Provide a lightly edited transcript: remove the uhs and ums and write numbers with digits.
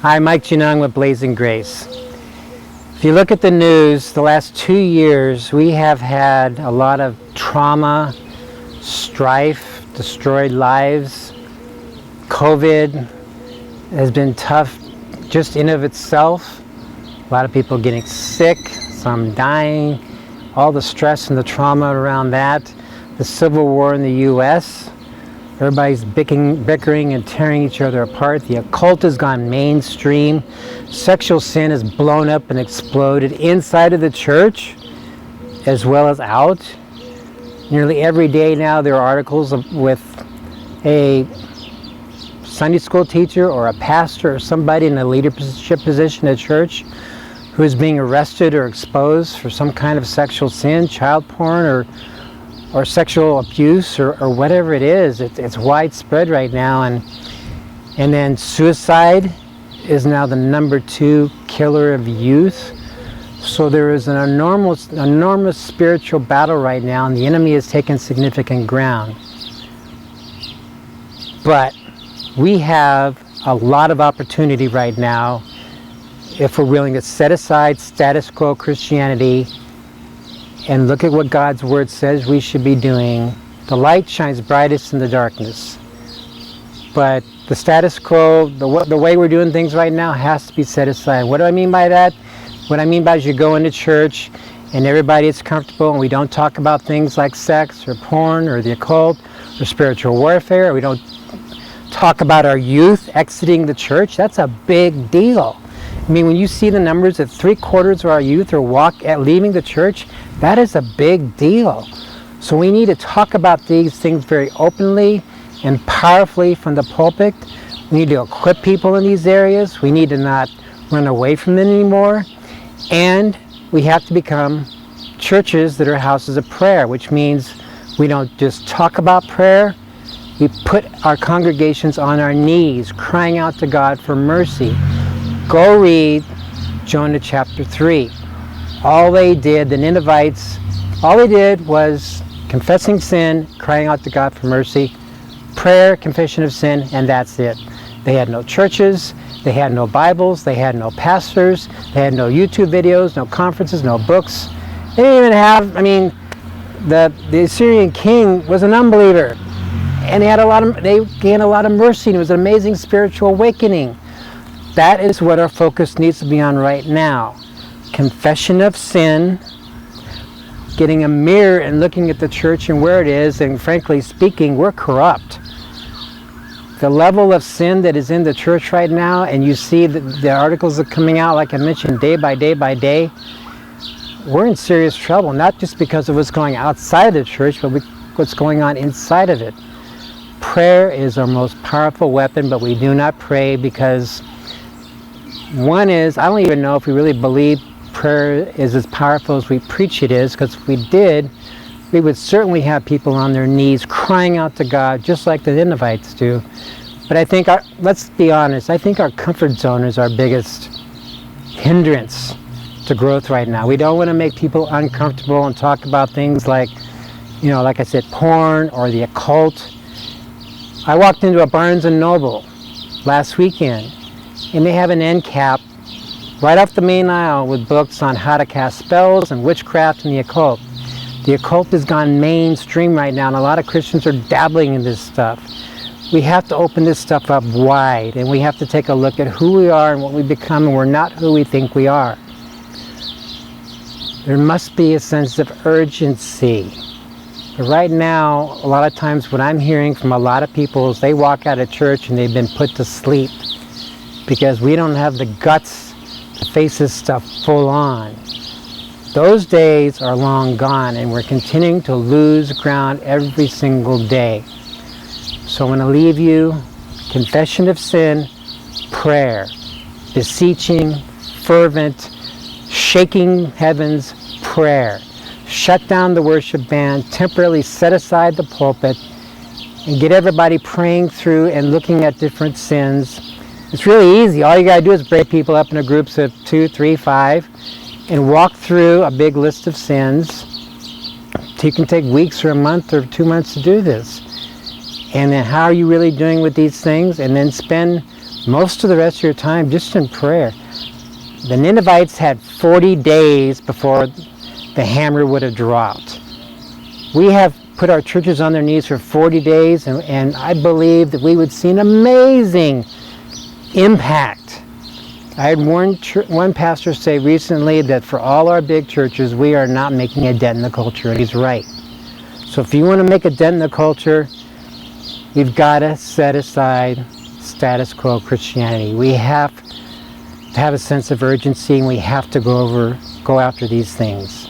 Hi, Mike Genung with Blazing Grace. If you look at the news, the last 2 years, we have had a lot of trauma, strife, destroyed lives. COVID has been tough just in of itself. A lot of people getting sick, some dying, all the stress and the trauma around that. The Civil War in the U.S., everybody's bickering and tearing each other apart. The occult has gone mainstream. Sexual sin has blown up and exploded inside of the church as well as out. Nearly every day now there are articles with a Sunday school teacher or a pastor or somebody in a leadership position at church who is being arrested or exposed for some kind of sexual sin, child porn, or sexual abuse, or whatever it is. It's widespread right now, and then suicide is now the number 2 killer of youth. So there is an enormous spiritual battle right now, and the enemy has taken significant ground. But we have a lot of opportunity right now if we're willing to set aside status quo Christianity and look at what God's Word says we should be doing. The light shines brightest in the darkness. But the status quo, the way we're doing things right now has to be set aside. What do I mean by that? What I mean by is you go into church and everybody is comfortable and we don't talk about things like sex or porn or the occult or spiritual warfare. Or we don't talk about our youth exiting the church. That's a big deal. I mean, when you see the numbers that 3/4 of our youth are leaving the church, that is a big deal. So we need to talk about these things very openly and powerfully from the pulpit. We need to equip people in these areas. We need to not run away from them anymore. And we have to become churches that are houses of prayer, which means we don't just talk about prayer. We put our congregations on our knees, crying out to God for mercy. Go read Jonah chapter 3. All they did, the Ninevites, all they did was confessing sin, crying out to God for mercy, prayer, confession of sin, and that's it. They had no churches, they had no Bibles, they had no pastors, they had no YouTube videos, no conferences, no books. They didn't even have, the Assyrian king was an unbeliever, and they gained a lot of mercy, and it was an amazing spiritual awakening. That is what our focus needs to be on right now. Confession of sin, getting a mirror and looking at the church and where it is, and frankly speaking, we're corrupt. The level of sin that is in the church right now, and you see the articles that are coming out, like I mentioned, day by day by day, we're in serious trouble, not just because of what's going outside of the church, but what's going on inside of it. Prayer is our most powerful weapon, but we do not pray because one is, I don't even know if we really believe prayer is as powerful as we preach it is, because if we did, we would certainly have people on their knees crying out to God, just like the Ninevites do. But I think, let's be honest, I think our comfort zone is our biggest hindrance to growth right now. We don't want to make people uncomfortable and talk about things like, like I said, porn or the occult. I walked into a Barnes & Noble last weekend, and they have an end cap right off the main aisle with books on how to cast spells and witchcraft and the occult. The occult has gone mainstream right now, and a lot of Christians are dabbling in this stuff. We have to open this stuff up wide, and we have to take a look at who we are and what we become, and we're not who we think we are. There must be a sense of urgency. But right now, a lot of times what I'm hearing from a lot of people is they walk out of church and they've been put to sleep because we don't have the guts to face this stuff full on. Those days are long gone, and we're continuing to lose ground every single day. So I'm going to leave you confession of sin, prayer, beseeching, fervent, shaking heavens, prayer. Shut down the worship band, temporarily set aside the pulpit, and get everybody praying through and looking at different sins. It's really easy. All you got to do is break people up into groups of 2, 3, 5, and walk through a big list of sins. So you can take weeks or a month or 2 months to do this. And then how are you really doing with these things? And then spend most of the rest of your time just in prayer. The Ninevites had 40 days before the hammer would have dropped. We have put our churches on their knees for 40 days, and I believe that we would see an amazing impact. I had one pastor say recently that for all our big churches, we are not making a dent in the culture, and he's right. So if you want to make a dent in the culture, we've got to set aside status quo Christianity. We have to have a sense of urgency, and we have to go after these things.